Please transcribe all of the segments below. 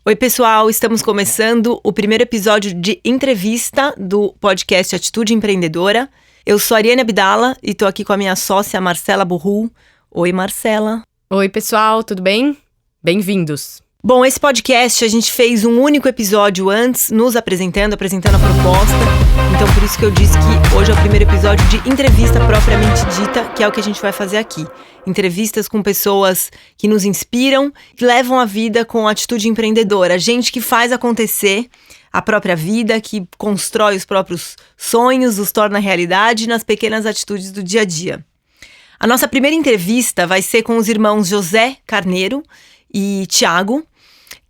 Oi, pessoal, estamos começando o primeiro episódio de entrevista do podcast Atitude Empreendedora. Eu sou a Ariane Abdala e estou aqui com a minha sócia Marcela Burru. Oi, Marcela. Oi, pessoal, tudo bem? Bem-vindos. Bom, esse podcast a gente fez um único episódio antes, nos apresentando a proposta. Então, por isso que eu disse que hoje é o primeiro episódio de entrevista propriamente dita, que é o que a gente vai fazer aqui. Entrevistas com pessoas que nos inspiram, que levam a vida com atitude empreendedora. Gente que faz acontecer a própria vida, que constrói os próprios sonhos, os torna realidade nas pequenas atitudes do dia a dia. A nossa primeira entrevista vai ser com os irmãos José Carneiro e Thiago,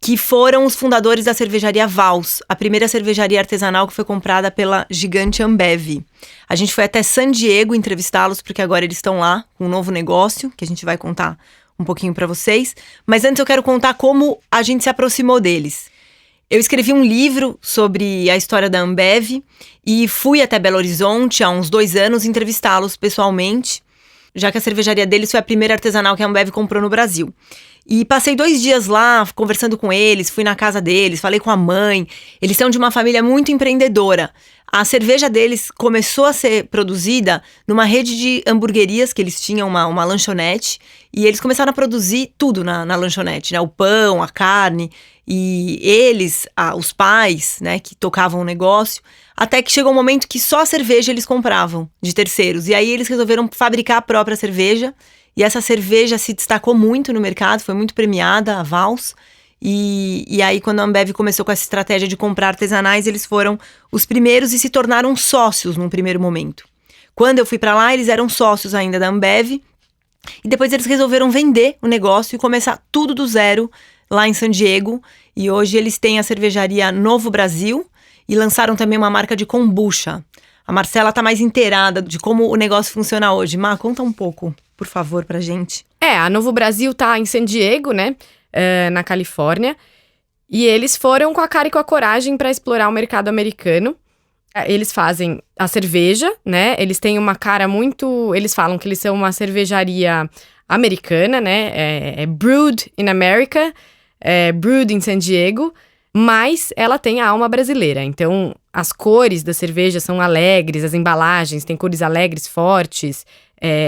que foram os fundadores da cervejaria Vals, a primeira cervejaria artesanal que foi comprada pela gigante Ambev. A gente foi até San Diego entrevistá-los, porque agora eles estão lá com um novo negócio, que a gente vai contar um pouquinho para vocês. Mas antes eu quero contar como a gente se aproximou deles. Eu escrevi um livro sobre a história da Ambev e fui até Belo Horizonte há uns 2 anos entrevistá-los pessoalmente, já que a cervejaria deles foi a primeira artesanal que a Ambev comprou no Brasil. E passei 2 dias lá, conversando com eles, fui na casa deles, falei com a mãe. Eles são de uma família muito empreendedora. A cerveja deles começou a ser produzida numa rede de hamburguerias, que eles tinham uma lanchonete. E eles começaram a produzir tudo na lanchonete, né? O pão, a carne. E eles, os pais, né, que tocavam o negócio, até que chegou um momento que só a cerveja eles compravam de terceiros. E aí eles resolveram fabricar a própria cerveja. E essa cerveja se destacou muito no mercado, foi muito premiada, a Vals. E aí, quando a Ambev começou com essa estratégia de comprar artesanais, eles foram os primeiros e se tornaram sócios num primeiro momento. Quando eu fui para lá, eles eram sócios ainda da Ambev. E depois eles resolveram vender o negócio e começar tudo do zero lá em San Diego. E hoje eles têm a cervejaria Novo Brasil e lançaram também uma marca de kombucha. A Marcela tá mais inteirada de como o negócio funciona hoje. Má, conta um pouco, por favor, pra gente. A Novo Brasil tá em San Diego, né? Na Califórnia. E eles foram com a cara e com a coragem para explorar o mercado americano. Eles fazem a cerveja, né? Eles têm uma cara muito... Eles falam que eles são uma cervejaria americana, né? É brewed in America, brewed in San Diego, mas ela tem a alma brasileira. Então, as cores da cerveja são alegres, as embalagens têm cores alegres, fortes.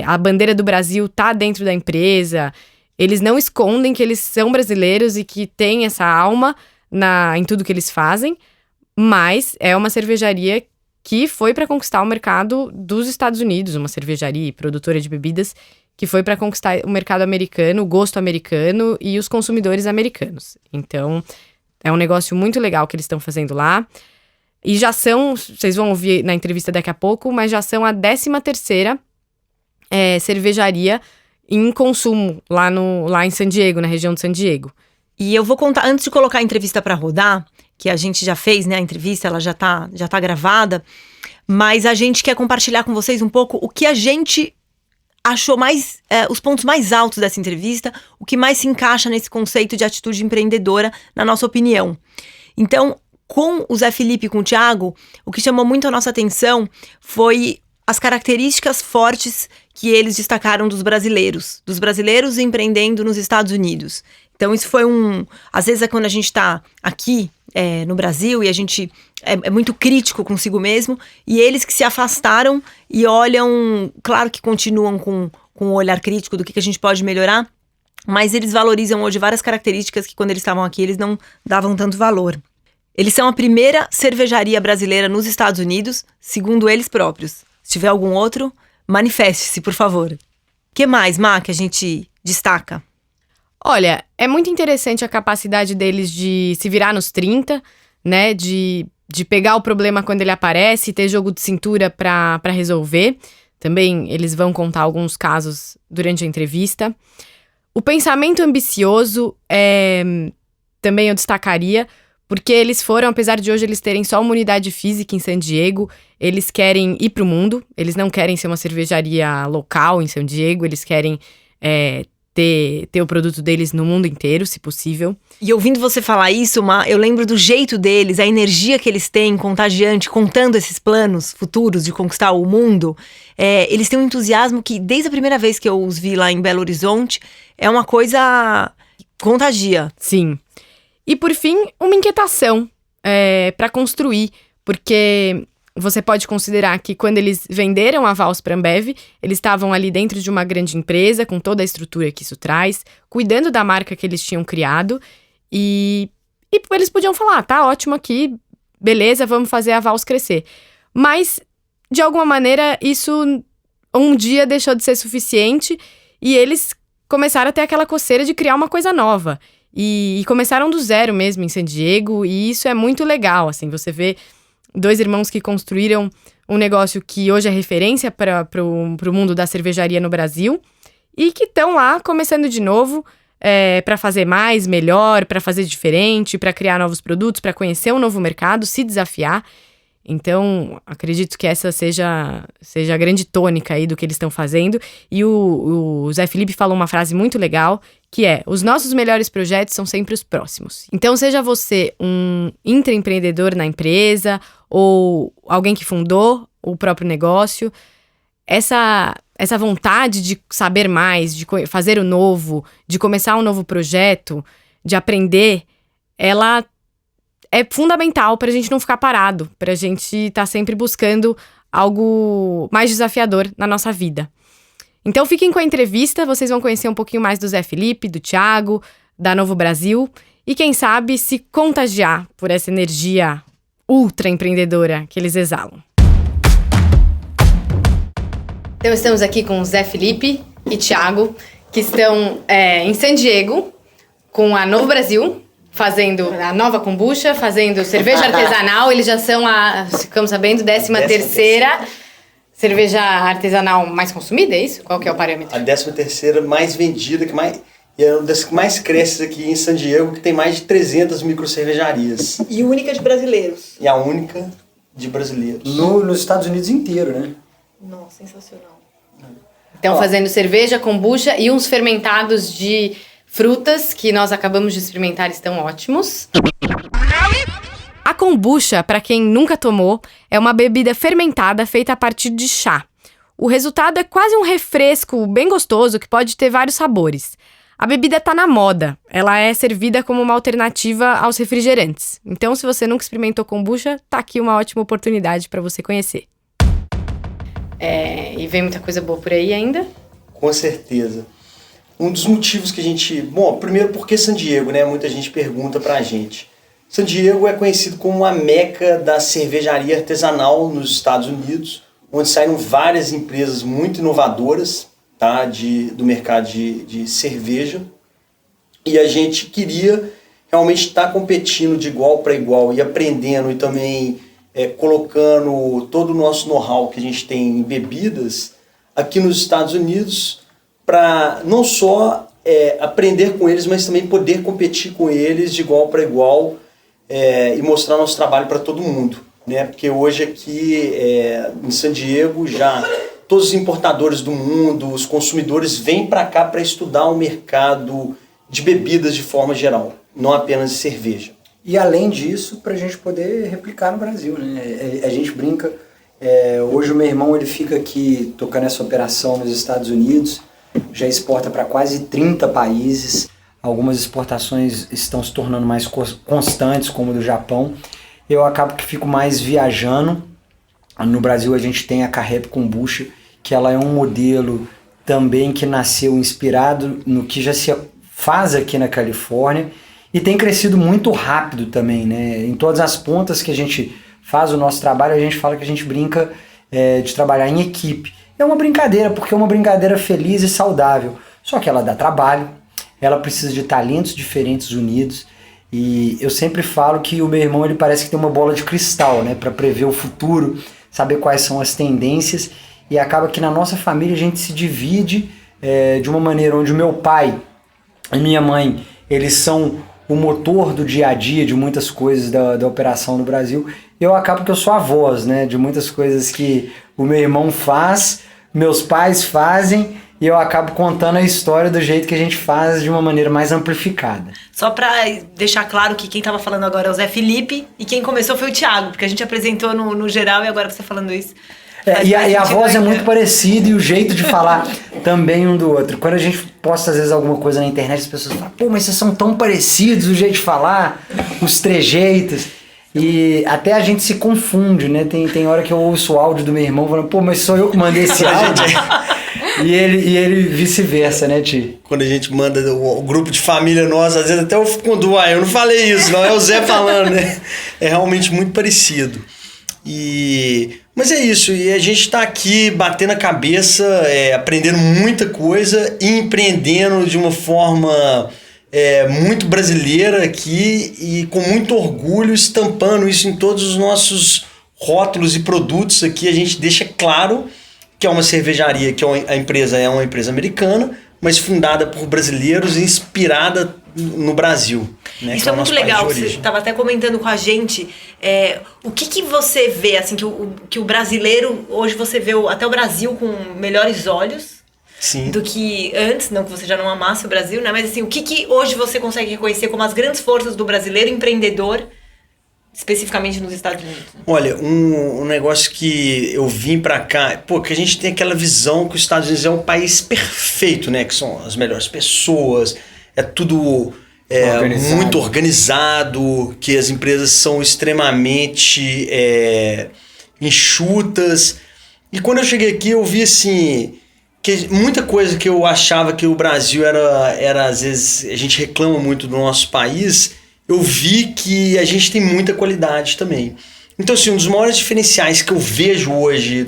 A bandeira do Brasil tá dentro da empresa. Eles não escondem que eles são brasileiros e que tem essa alma em tudo que eles fazem, mas é uma cervejaria que foi para conquistar o mercado dos Estados Unidos, uma cervejaria e produtora de bebidas que foi para conquistar o mercado americano, o gosto americano e os consumidores americanos. Então, é um negócio muito legal que eles estão fazendo lá. E já são, vocês vão ouvir na entrevista daqui a pouco, mas já são a 13ª cervejaria em consumo lá em San Diego, na região de San Diego. E eu vou contar, antes de colocar a entrevista para rodar, que a gente já fez, né, a entrevista, ela já tá gravada, mas a gente quer compartilhar com vocês um pouco o que a gente achou mais, os pontos mais altos dessa entrevista, o que mais se encaixa nesse conceito de atitude empreendedora, na nossa opinião. Então, com o Zé Felipe e com o Thiago, o que chamou muito a nossa atenção foi as características fortes que eles destacaram dos brasileiros empreendendo nos Estados Unidos. Então isso foi às vezes é quando a gente está aqui no Brasil e a gente é muito crítico consigo mesmo, e eles que se afastaram e olham, claro que continuam com um olhar crítico do que a gente pode melhorar, mas eles valorizam hoje várias características que quando eles estavam aqui eles não davam tanto valor. Eles são a primeira cervejaria brasileira nos Estados Unidos, segundo eles próprios. Se tiver algum outro, manifeste-se, por favor. O que mais, Má, que a gente destaca? Olha, é muito interessante a capacidade deles de se virar nos 30, né? De pegar o problema quando ele aparece, ter jogo de cintura para resolver. Também eles vão contar alguns casos durante a entrevista. O pensamento ambicioso também eu destacaria, porque eles foram, apesar de hoje eles terem só uma unidade física em San Diego, eles querem ir pro mundo, eles não querem ser uma cervejaria local em San Diego, eles querem ter o produto deles no mundo inteiro, se possível. E ouvindo você falar isso, eu lembro do jeito deles, a energia que eles têm, contagiante, contando esses planos futuros de conquistar o mundo. Eles têm um entusiasmo que, desde a primeira vez que eu os vi lá em Belo Horizonte, é uma coisa que contagia. Sim. E, por fim, uma inquietação para construir, porque você pode considerar que quando eles venderam a Vals para a Ambev, eles estavam ali dentro de uma grande empresa, com toda a estrutura que isso traz, cuidando da marca que eles tinham criado, e eles podiam falar, tá ótimo aqui, beleza, vamos fazer a Vals crescer. Mas, de alguma maneira, isso um dia deixou de ser suficiente e eles começaram a ter aquela coceira de criar uma coisa nova. E começaram do zero mesmo em San Diego, e isso é muito legal, assim, você vê 2 irmãos que construíram um negócio que hoje é referência para o mundo da cervejaria no Brasil e que estão lá começando de novo para fazer mais, melhor, para fazer diferente, para criar novos produtos, para conhecer um novo mercado, se desafiar. Então, acredito que essa seja a grande tônica aí do que eles estão fazendo. E o Zé Felipe falou uma frase muito legal, que é: os nossos melhores projetos são sempre os próximos. Então, seja você um intraempreendedor na empresa ou alguém que fundou o próprio negócio, essa vontade de saber mais, de fazer o novo, de começar um novo projeto, de aprender, ela é fundamental para a gente não ficar parado, para a gente estar sempre buscando algo mais desafiador na nossa vida. Então fiquem com a entrevista, vocês vão conhecer um pouquinho mais do Zé Felipe, do Thiago, da Novo Brasil e quem sabe se contagiar por essa energia ultra empreendedora que eles exalam. Então estamos aqui com o Zé Felipe e Thiago, que estão em San Diego com a Novo Brasil, fazendo a nova kombucha, fazendo cerveja artesanal. Eles já são ficamos sabendo, 13ª cerveja artesanal mais consumida, é isso? Qual que é o parâmetro? A 13ª mais vendida, e é uma das que mais cresce aqui em San Diego, que tem mais de 300 microcervejarias. E única de brasileiros. E a única de brasileiros. Nos Estados Unidos inteiro, né? Nossa, sensacional. Então, fazendo cerveja, kombucha e uns fermentados de frutas que nós acabamos de experimentar, estão ótimos. A kombucha, para quem nunca tomou, é uma bebida fermentada feita a partir de chá. O resultado é quase um refresco bem gostoso que pode ter vários sabores. A bebida tá na moda, ela é servida como uma alternativa aos refrigerantes. Então, se você nunca experimentou kombucha, tá aqui uma ótima oportunidade para você conhecer. E vem muita coisa boa por aí ainda? Com certeza. Um dos motivos que a gente... Bom, primeiro, por que San Diego, né? Muita gente pergunta pra gente. San Diego é conhecido como a meca da cervejaria artesanal nos Estados Unidos, onde saíram várias empresas muito inovadoras, tá? Do mercado de cerveja. E a gente queria realmente estar competindo de igual para igual e aprendendo e também colocando todo o nosso know-how que a gente tem em bebidas aqui nos Estados Unidos, para não só aprender com eles, mas também poder competir com eles de igual para igual e mostrar nosso trabalho para todo mundo, né? Porque hoje aqui em San Diego já todos os importadores do mundo, os consumidores vêm para cá para estudar o mercado de bebidas de forma geral, não apenas de cerveja. E além disso, para a gente poder replicar no Brasil, né? A gente brinca, hoje o meu irmão ele fica aqui tocando essa operação nos Estados Unidos, já exporta para quase 30 países. Algumas exportações estão se tornando mais constantes, como a do Japão. Eu acabo que fico mais viajando. No Brasil a gente tem a Carrep Kombucha, que ela é um modelo também que nasceu inspirado no que já se faz aqui na Califórnia e tem crescido muito rápido também, né? Em todas as pontas que a gente faz o nosso trabalho, a gente fala que a gente brinca de trabalhar em equipe. É uma brincadeira, porque é uma brincadeira feliz e saudável. Só que ela dá trabalho, ela precisa de talentos diferentes unidos. E eu sempre falo que o meu irmão ele parece que tem uma bola de cristal, né, para prever o futuro, saber quais são as tendências. E acaba que na nossa família a gente se divide de uma maneira onde o meu pai e minha mãe, eles são o motor do dia a dia de muitas coisas da operação no Brasil. Eu acabo que eu sou a voz, né, de muitas coisas que o meu irmão faz, meus pais fazem, e eu acabo contando a história do jeito que a gente faz de uma maneira mais amplificada. Só pra deixar claro que quem tava falando agora é o Zé Felipe e quem começou foi o Thiago, porque a gente apresentou no geral e agora você falando isso. E a voz é muito parecida e o jeito de falar também um do outro. Quando a gente posta às vezes alguma coisa na internet, as pessoas falam, pô, mas vocês são tão parecidos, o jeito de falar, os trejeitos. E até a gente se confunde, né? Tem hora que eu ouço o áudio do meu irmão falando, pô, mas sou eu que mandei esse áudio. E ele vice-versa, né, Ti? Quando a gente manda o grupo de família nossa, às vezes até eu fico com dúvida, eu não falei isso, não é o Zé falando, né? É realmente muito parecido. Mas é isso, e a gente está aqui batendo a cabeça, aprendendo muita coisa e empreendendo de uma forma muito brasileira aqui e com muito orgulho, estampando isso em todos os nossos rótulos e produtos aqui. A gente deixa claro que é uma cervejaria, que a empresa é uma empresa americana, mas fundada por brasileiros e inspirada no Brasil. Né, isso é muito legal, você estava até comentando com a gente, o que você vê, assim, que o brasileiro, hoje você vê até o Brasil com melhores olhos. Sim. Do que antes, não que você já não amasse o Brasil, né? Mas assim, o que hoje você consegue reconhecer como as grandes forças do brasileiro empreendedor, especificamente nos Estados Unidos? Olha, um negócio que eu vim pra cá, que a gente tem aquela visão que os Estados Unidos é um país perfeito, né? Que são as melhores pessoas, é tudo muito organizado, que as empresas são extremamente enxutas. E quando eu cheguei aqui, eu vi assim, que muita coisa que eu achava que o Brasil era às vezes, a gente reclama muito do nosso país, eu vi que a gente tem muita qualidade também. Então, assim, um dos maiores diferenciais que eu vejo hoje,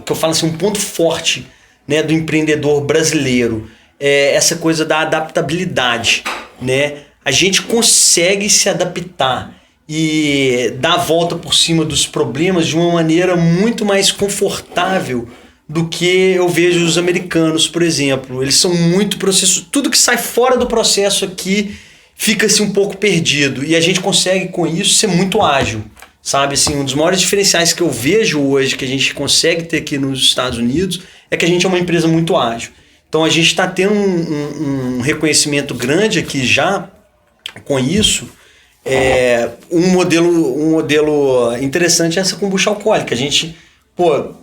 que eu falo assim, um ponto forte, né, do empreendedor brasileiro, é essa coisa da adaptabilidade, né? A gente consegue se adaptar e dar a volta por cima dos problemas de uma maneira muito mais confortável do que eu vejo os americanos, por exemplo. Eles são muito processo, tudo que sai fora do processo aqui fica-se um pouco perdido, e a gente consegue com isso ser muito ágil, sabe? Assim, um dos maiores diferenciais que eu vejo hoje, que a gente consegue ter aqui nos Estados Unidos, é que a gente é uma empresa muito ágil. Então a gente está tendo um reconhecimento grande aqui já com isso. Um modelo interessante é essa kombucha alcoólica. A gente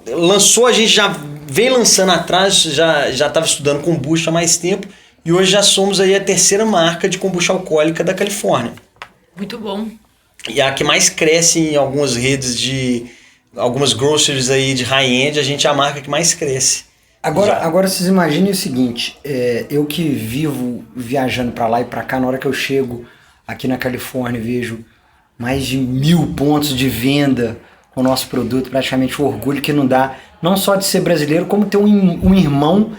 lançou, a gente já vem lançando atrás, já estava estudando kombucha há mais tempo, e hoje já somos aí a terceira marca de kombucha alcoólica da Califórnia. Muito bom. E a que mais cresce em algumas redes algumas groceries aí de high-end, a gente é a marca que mais cresce. Agora vocês imaginem o seguinte, eu que vivo viajando para lá e para cá, na hora que eu chego aqui na Califórnia, vejo mais de 1.000 pontos de venda com o nosso produto, praticamente o orgulho que não dá, não só de ser brasileiro, como ter um irmão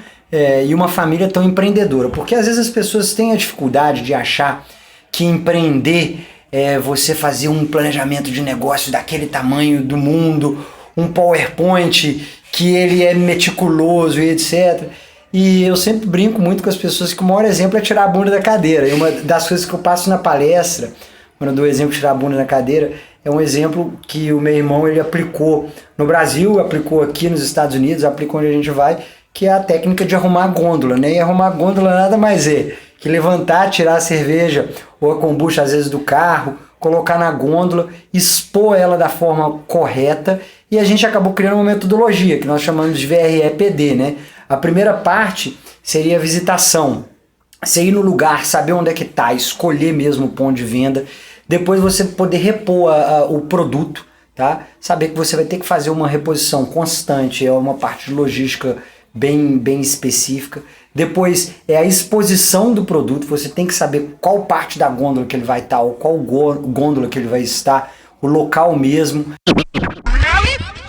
e uma família tão empreendedora. Porque às vezes as pessoas têm a dificuldade de achar que empreender é você fazer um planejamento de negócio daquele tamanho do mundo, um PowerPoint que ele é meticuloso e etc. E eu sempre brinco muito com as pessoas que o maior exemplo é tirar a bunda da cadeira. E uma das coisas que eu passo na palestra, quando eu dou o exemplo de tirar a bunda da cadeira, é um exemplo que o meu irmão ele aplicou no Brasil, aplicou aqui nos Estados Unidos, aplicou onde a gente vai, que é a técnica de arrumar a gôndola, né? E arrumar a gôndola nada mais é que levantar, tirar a cerveja ou a kombucha às vezes do carro, colocar na gôndola, expor ela da forma correta, e a gente acabou criando uma metodologia que nós chamamos de VREPD, né? A primeira parte seria a visitação, você ir no lugar, saber onde é que está, escolher mesmo o ponto de venda, depois você poder repor o produto, tá? Saber que você vai ter que fazer uma reposição constante, é uma parte de logística bem específica. Depois é a exposição do produto, você tem que saber qual parte da gôndola que ele vai estar, ou qual gôndola que ele vai estar, o local mesmo.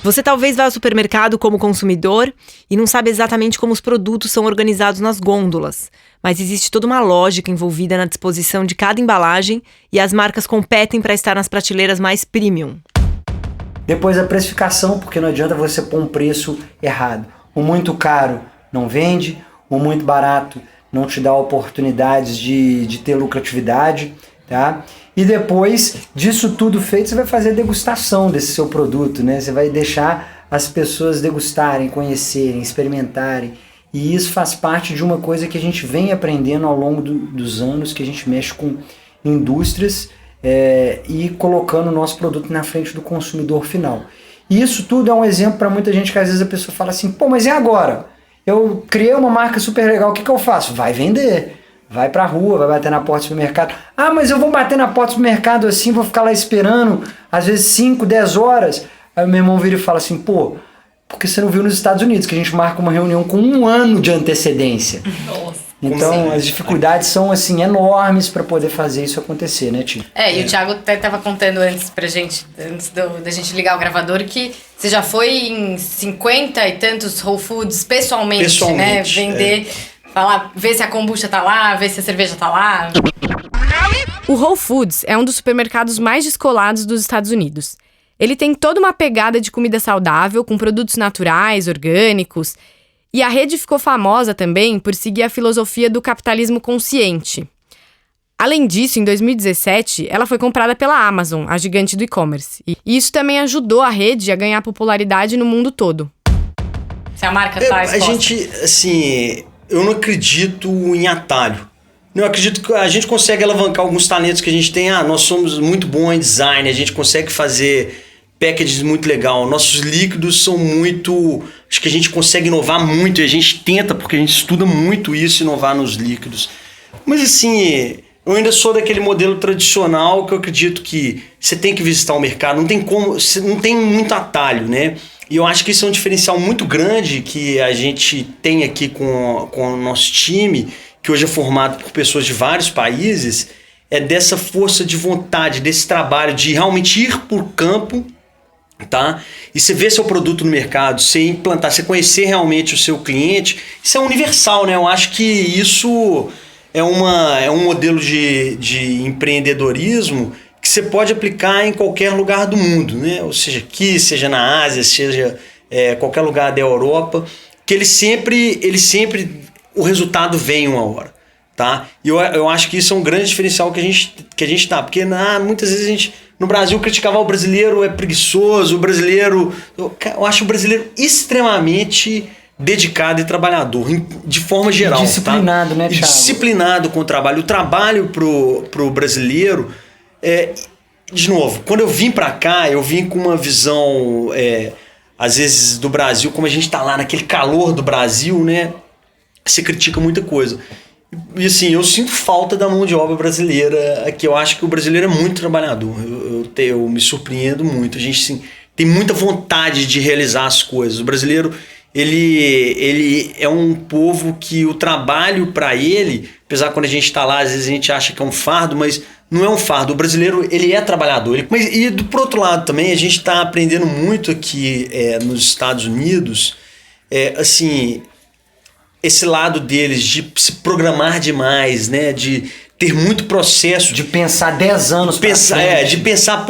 Você talvez vá ao supermercado como consumidor e não sabe exatamente como os produtos são organizados nas gôndolas, mas existe toda uma lógica envolvida na disposição de cada embalagem e as marcas competem para estar nas prateleiras mais premium. Depois a precificação, porque não adianta você pôr um preço errado. O muito caro não vende, o muito barato não te dá oportunidades de ter lucratividade, tá? E depois disso tudo feito, você vai fazer a degustação desse seu produto, né? Você vai deixar as pessoas degustarem, conhecerem, experimentarem. E isso faz parte de uma coisa que a gente vem aprendendo ao longo dos anos, que a gente mexe com indústrias e colocando o nosso produto na frente do consumidor final. E isso tudo é um exemplo para muita gente que às vezes a pessoa fala assim, pô, mas e agora? Eu criei uma marca super legal, o que eu faço? Vai vender. Vai pra rua, vai bater na porta do supermercado. Ah, mas eu vou bater na porta do supermercado assim, vou ficar lá esperando, às vezes 5, 10 horas. Aí o meu irmão vira e fala assim, pô, porque você não viu nos Estados Unidos, que a gente marca uma reunião com 1 ano de antecedência. Nossa. Então, as dificuldades são, assim, enormes para poder fazer isso acontecer, né, Tio? E o Thiago até tava contando antes pra gente, da gente ligar o gravador, que você já foi em 50 e tantos Whole Foods pessoalmente, né? Vender, falar, ver se a kombucha tá lá, ver se a cerveja tá lá. O Whole Foods é um dos supermercados mais descolados dos Estados Unidos. Ele tem toda uma pegada de comida saudável, com produtos naturais, orgânicos. E a rede ficou famosa também por seguir a filosofia do capitalismo consciente. Além disso, em 2017, ela foi comprada pela Amazon, a gigante do e-commerce. E isso também ajudou a rede a ganhar popularidade no mundo todo. Se a marca tá exposta. A gente, assim, eu não acredito em atalho. Eu acredito que a gente consegue alavancar alguns talentos que a gente tem. Nós somos muito bons em design, a gente consegue fazer packages muito legal. Nossos líquidos são muito... Acho que a gente consegue inovar muito e a gente tenta, porque a gente estuda muito isso, inovar nos líquidos. Mas assim, eu ainda sou daquele modelo tradicional que eu acredito que você tem que visitar o mercado, não tem como, não tem muito atalho, né? E eu acho que isso é um diferencial muito grande que a gente tem aqui com o nosso time, que hoje é formado por pessoas de vários países, é dessa força de vontade, desse trabalho de realmente ir por campo, tá? E você ver seu produto no mercado, você implantar, você conhecer realmente o seu cliente, isso é universal, né? Eu acho que isso é um modelo de empreendedorismo que você pode aplicar em qualquer lugar do mundo, né? Ou seja, aqui, seja na Ásia, seja qualquer lugar da Europa, que ele sempre o resultado vem uma hora, tá? E eu acho que isso é um grande diferencial que a gente tá, porque muitas vezes a gente no Brasil criticava o brasileiro é preguiçoso, o brasileiro... Eu acho o brasileiro extremamente dedicado e trabalhador, de forma geral. Disciplinado, tá? Né, Thiago? Disciplinado com o trabalho. O trabalho pro brasileiro... de novo, quando eu vim pra cá, eu vim com uma visão, às vezes, do Brasil, como a gente tá lá naquele calor do Brasil, né? Você critica muita coisa. E assim, eu sinto falta da mão de obra brasileira aqui. Eu acho que o brasileiro é muito trabalhador. Eu me surpreendo muito. A gente assim, tem muita vontade de realizar as coisas. O brasileiro, ele é um povo que o trabalho para ele, apesar de quando a gente está lá, às vezes a gente acha que é um fardo, mas não é um fardo. O brasileiro, ele é trabalhador. E por outro lado também, a gente está aprendendo muito aqui nos Estados Unidos, assim... esse lado deles de se programar demais, né? De ter muito processo. De pensar 10 anos pra frente. De pensar,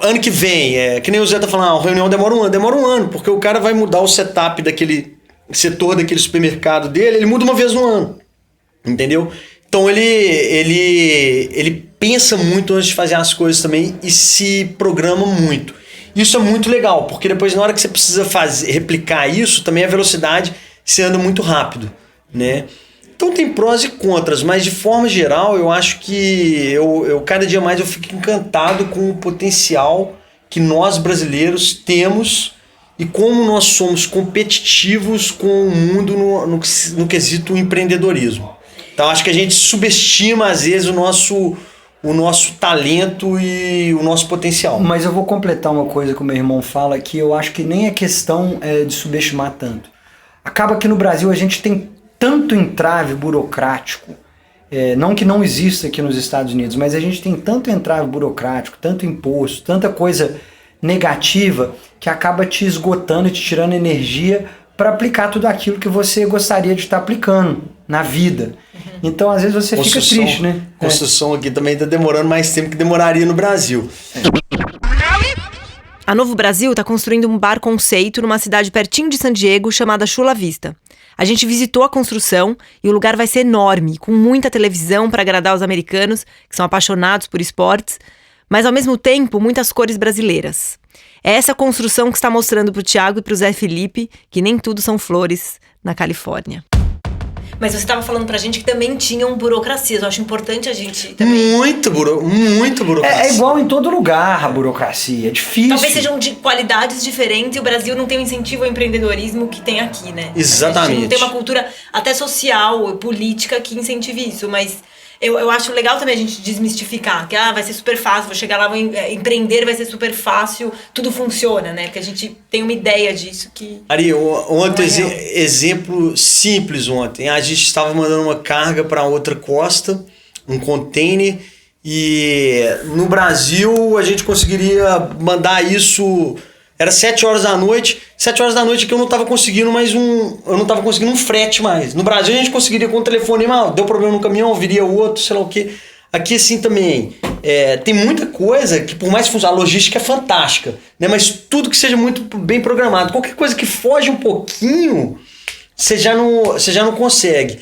ano que vem. Que nem o Zé tá falando, a reunião demora um ano, porque o cara vai mudar o setup daquele setor, daquele supermercado dele, ele muda uma vez no ano. Entendeu? Então ele pensa muito antes de fazer as coisas também e se programa muito. Isso é muito legal, porque depois na hora que você precisa replicar isso, também a velocidade... você anda muito rápido, né? Então tem prós e contras, mas de forma geral eu acho que eu cada dia mais eu fico encantado com o potencial que nós brasileiros temos e como nós somos competitivos com o mundo no quesito empreendedorismo. Então acho que a gente subestima às vezes o nosso talento e o nosso potencial. Mas eu vou completar uma coisa que o meu irmão fala, que eu acho que nem é questão de subestimar tanto. Acaba que no Brasil a gente tem tanto entrave burocrático, não que não exista aqui nos Estados Unidos, mas a gente tem tanto entrave burocrático, tanto imposto, tanta coisa negativa que acaba te esgotando e te tirando energia para aplicar tudo aquilo que você gostaria de estar aplicando na vida. Então às vezes você fica triste, né? Construção aqui também está demorando mais tempo que demoraria no Brasil. A Novo Brasil está construindo um bar conceito numa cidade pertinho de San Diego chamada Chula Vista. A gente visitou a construção e o lugar vai ser enorme, com muita televisão para agradar os americanos, que são apaixonados por esportes, mas ao mesmo tempo muitas cores brasileiras. É essa construção que está mostrando para o Thiago e para o Zé Felipe que nem tudo são flores na Califórnia. Mas você estava falando pra gente que também tinham burocracias. Eu acho importante a gente também... Muito burocracia. É igual em todo lugar a burocracia, é difícil. Talvez sejam de qualidades diferentes e o Brasil não tem o incentivo ao empreendedorismo que tem aqui, né? Exatamente. A gente não tem uma cultura até social, política que incentive isso, mas... Eu acho legal também a gente desmistificar, que vai ser super fácil, vou chegar lá, vou empreender, vai ser super fácil, tudo funciona, né? Porque a gente tem uma ideia disso que... Ari, ontem, exemplo simples ontem, a gente estava mandando uma carga para outra costa, um container, e no Brasil a gente conseguiria mandar isso... Era 7 horas da noite que eu não estava conseguindo um frete mais. No Brasil a gente conseguiria com o telefone, deu problema no caminhão, viria outro, sei lá o quê. Aqui assim também, tem muita coisa que por mais que funcione, a logística é fantástica, né? Mas tudo que seja muito bem programado, qualquer coisa que foge um pouquinho, você já não consegue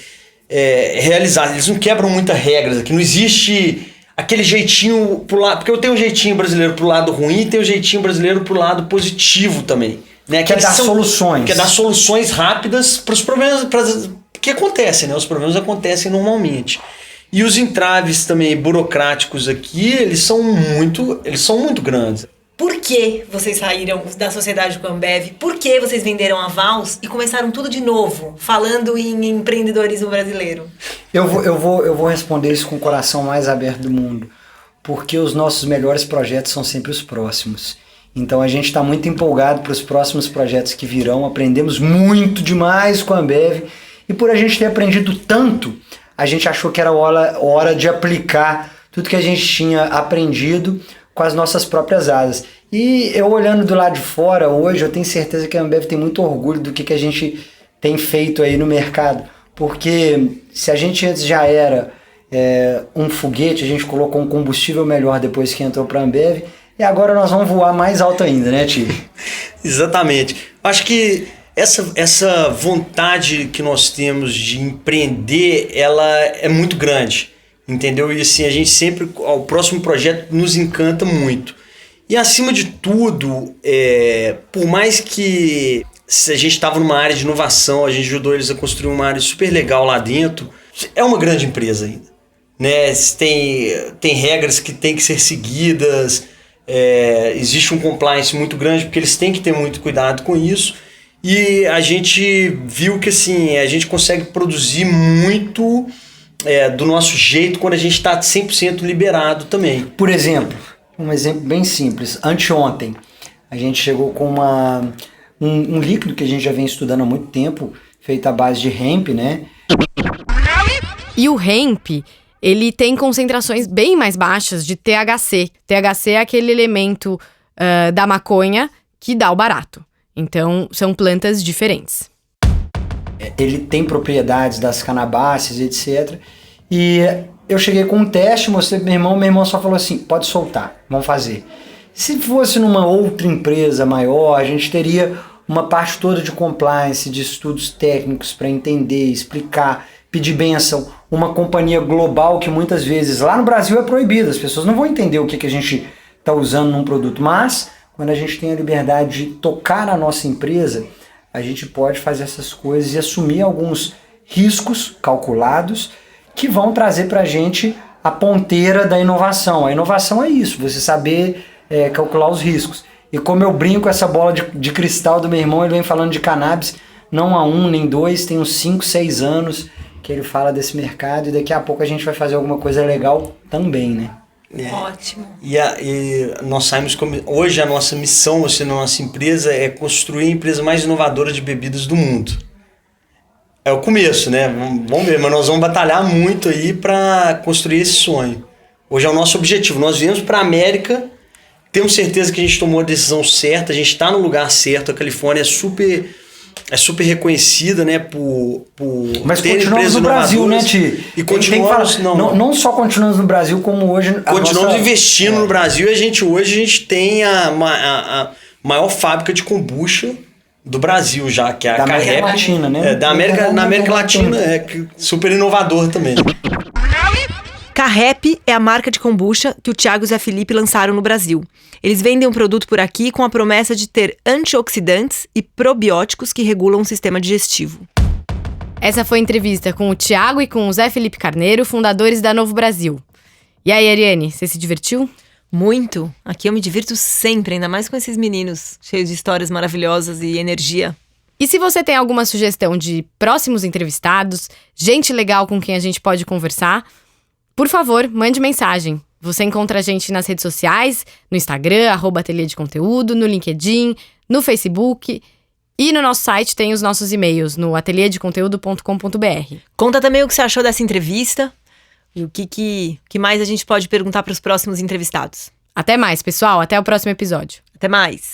realizar. Eles não quebram muitas regras aqui, não existe... aquele jeitinho pro lado... Porque eu tenho um jeitinho brasileiro pro lado ruim e tenho um jeitinho brasileiro pro lado positivo também. Né? Que é dar soluções. Que é dar soluções rápidas para os problemas que acontecem, né? Os problemas acontecem normalmente. E os entraves também burocráticos aqui, eles são muito grandes. Por que vocês saíram da sociedade com a Ambev? Por que vocês venderam a Vals e começaram tudo de novo, falando em empreendedorismo brasileiro? Eu vou responder isso com o coração mais aberto do mundo. Porque os nossos melhores projetos são sempre os próximos. Então a gente está muito empolgado para os próximos projetos que virão. Aprendemos muito demais com a Ambev. E por a gente ter aprendido tanto, a gente achou que era hora de aplicar tudo que a gente tinha aprendido com as nossas próprias asas. E eu olhando do lado de fora hoje, eu tenho certeza que a Ambev tem muito orgulho do que a gente tem feito aí no mercado. Porque se a gente antes já era um foguete, a gente colocou um combustível melhor depois que entrou para a Ambev, e agora nós vamos voar mais alto ainda, né, Tio? Exatamente. Acho que essa vontade que nós temos de empreender, ela é muito grande. Entendeu? E assim, a gente sempre, o próximo projeto nos encanta muito. E acima de tudo, por mais que se a gente estava numa área de inovação, a gente ajudou eles a construir uma área super legal lá dentro, é uma grande empresa ainda. Né? Tem regras que têm que ser seguidas, existe um compliance muito grande, porque eles têm que ter muito cuidado com isso. E a gente viu que assim, a gente consegue produzir muito... do nosso jeito quando a gente está 100% liberado também. Por exemplo, um exemplo bem simples. Anteontem, a gente chegou com um líquido que a gente já vem estudando há muito tempo, feito à base de hemp, né? E o hemp, ele tem concentrações bem mais baixas de THC. THC é aquele elemento da maconha que dá o barato. Então, são plantas diferentes. Ele tem propriedades das canabáceas, etc. E eu cheguei com um teste, mostrei pro meu irmão só falou assim, pode soltar, vamos fazer. Se fosse numa outra empresa maior, a gente teria uma parte toda de compliance, de estudos técnicos para entender, explicar, pedir bênção. Uma companhia global que muitas vezes lá no Brasil é proibida, as pessoas não vão entender o que a gente está usando num produto. Mas, quando a gente tem a liberdade de tocar na nossa empresa, a gente pode fazer essas coisas e assumir alguns riscos calculados que vão trazer para a gente a ponteira da inovação. A inovação é isso, você saber calcular os riscos. E como eu brinco, essa bola de cristal do meu irmão, ele vem falando de cannabis, não há 1 nem 2, tem uns 5, 6 anos que ele fala desse mercado e daqui a pouco a gente vai fazer alguma coisa legal também, né? Ótimo. E nós saímos hoje a nossa missão, na nossa empresa, é construir a empresa mais inovadora de bebidas do mundo. É o começo, né? Vamos ver, mas nós vamos batalhar muito aí para construir esse sonho. Hoje é o nosso objetivo. Nós viemos para a América, temos certeza que a gente tomou a decisão certa, a gente está no lugar certo. A Califórnia é super reconhecida, né, por mas continuamos no Brasil, né, Ti? E continuamos, não só continuamos no Brasil, como hoje... Continuamos investindo no Brasil e a gente tem a maior fábrica de kombucha do Brasil já, que é a Carrep. América Latina, né? Na América Latina, super inovador também. Carrep é a marca de kombucha que o Thiago e o Zé Felipe lançaram no Brasil. Eles vendem um produto por aqui com a promessa de ter antioxidantes e probióticos que regulam o sistema digestivo. Essa foi a entrevista com o Thiago e com o Zé Felipe Carneiro, fundadores da Novo Brasil. E aí, Ariane, você se divertiu? Muito. Aqui eu me divirto sempre, ainda mais com esses meninos cheios de histórias maravilhosas e energia. E se você tem alguma sugestão de próximos entrevistados, gente legal com quem a gente pode conversar, por favor, mande mensagem. Você encontra a gente nas redes sociais, no Instagram, @ateliê de conteúdo, no LinkedIn, no Facebook e no nosso site tem os nossos e-mails no ateliêdeconteúdo.com.br. Conta também o que você achou dessa entrevista e o que mais a gente pode perguntar para os próximos entrevistados. Até mais, pessoal. Até o próximo episódio. Até mais!